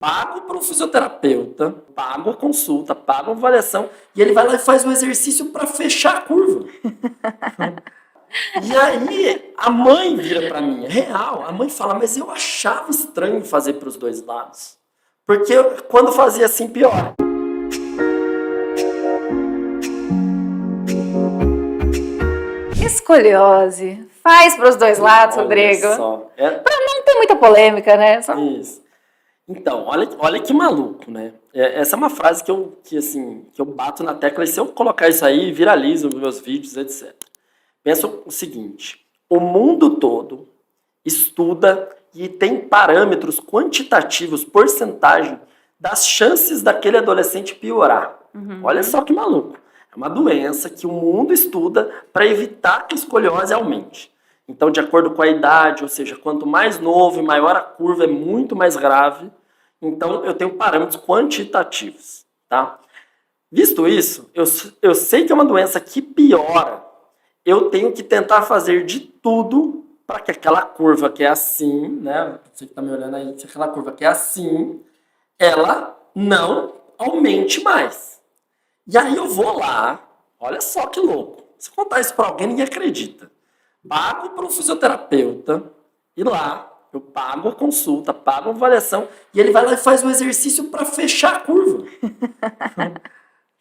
pago para um fisioterapeuta, pago a consulta, pago a avaliação, e ele vai lá e faz um exercício para fechar a curva. E aí a mãe vira para mim, é real, a mãe fala, mas eu achava estranho fazer para os dois lados. Porque quando fazia assim, piora. Escoliose. Faz para os dois lados, Olha Rodrigo. Só. Para não ter muita polêmica, né? Só... Isso. Então, olha que maluco, né? Essa é uma frase que eu bato na tecla, e se eu colocar isso aí, viralizo nos meus vídeos, etc. Pensa o seguinte, o mundo todo estuda e tem parâmetros quantitativos, porcentagem das chances daquele adolescente piorar. Olha só que maluco. É uma doença que o mundo estuda para evitar que a escoliose aumente. Então, de acordo com a idade, ou seja, quanto mais novo e maior a curva, é muito mais grave. Então, eu tenho parâmetros quantitativos, tá? Visto isso, eu sei que é uma doença que piora. Eu tenho que tentar fazer de tudo para que aquela curva que é assim, né? Você que está me olhando aí, aquela curva que é assim, ela não aumente mais. E aí eu vou lá, olha só que louco. Se eu contar isso para alguém, ninguém acredita. Pago para um fisioterapeuta, e lá eu pago a consulta, pago a avaliação, e ele vai lá e faz um exercício para fechar a curva.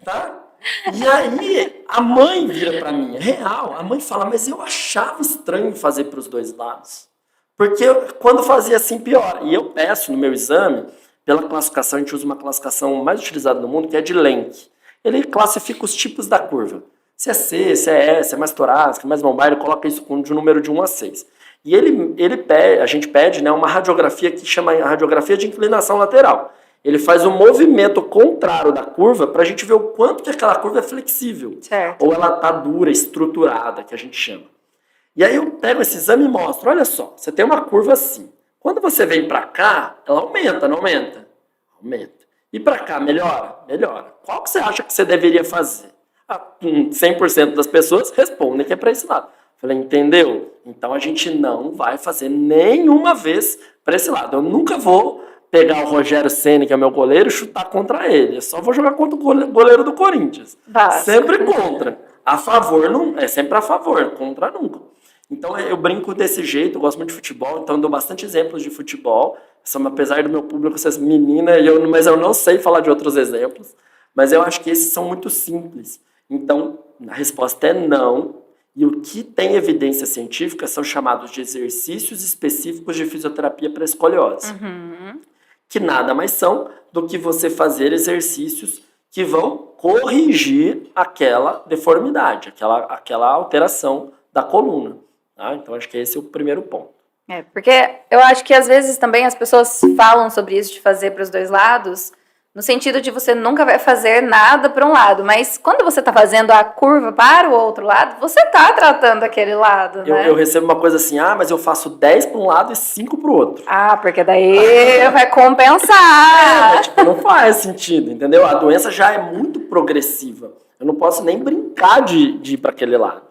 Tá? E aí a mãe vira para mim, é real, a mãe fala, mas eu achava estranho fazer para os dois lados. Porque quando fazia assim, piora. E eu peço no meu exame, pela classificação, a gente usa uma classificação mais utilizada no mundo, que é de Lenk. Ele classifica os tipos da curva. Se é C, se é S, é mais torácica, mais lombar, ele coloca isso de um número de 1 a 6. E a gente pede, né, uma radiografia que chama a radiografia de inclinação lateral. Ele faz um movimento contrário da curva para a gente ver o quanto que aquela curva é flexível. Certo. Ou ela está dura, estruturada, que a gente chama. E aí eu pego esse exame e mostro, olha só, você tem uma curva assim. Quando você vem para cá, ela aumenta, não aumenta? Aumenta. E para cá, melhora? Melhora. Qual que você acha que você deveria fazer? 100% das pessoas respondem que é para esse lado. Falei, entendeu? Então a gente não vai fazer nenhuma vez para esse lado. Eu nunca vou pegar o Rogério Ceni, que é meu goleiro, e chutar contra ele. Eu só vou jogar contra o goleiro do Corinthians. Sempre contra. A favor, não, é sempre a favor, contra nunca. Então eu brinco desse jeito, eu gosto muito de futebol, então eu dou bastante exemplos de futebol. Apesar do meu público ser menina, mas eu não sei falar de outros exemplos. Mas eu acho que esses são muito simples. Então, a resposta é não. E o que tem evidência científica são chamados de exercícios específicos de fisioterapia para escoliose. Que nada mais são do que você fazer exercícios que vão corrigir aquela deformidade, aquela alteração da coluna. Tá? Então, acho que esse é o primeiro ponto. Porque eu acho que às vezes também as pessoas falam sobre isso de fazer para os dois lados, no sentido de você nunca vai fazer nada para um lado, mas quando você está fazendo a curva para o outro lado, você está tratando aquele lado, né? Eu recebo uma coisa assim, mas eu faço 10 para um lado e 5 para o outro. Porque daí vai compensar. Mas, não faz sentido, entendeu? A doença já é muito progressiva. Eu não posso nem brincar de ir para aquele lado.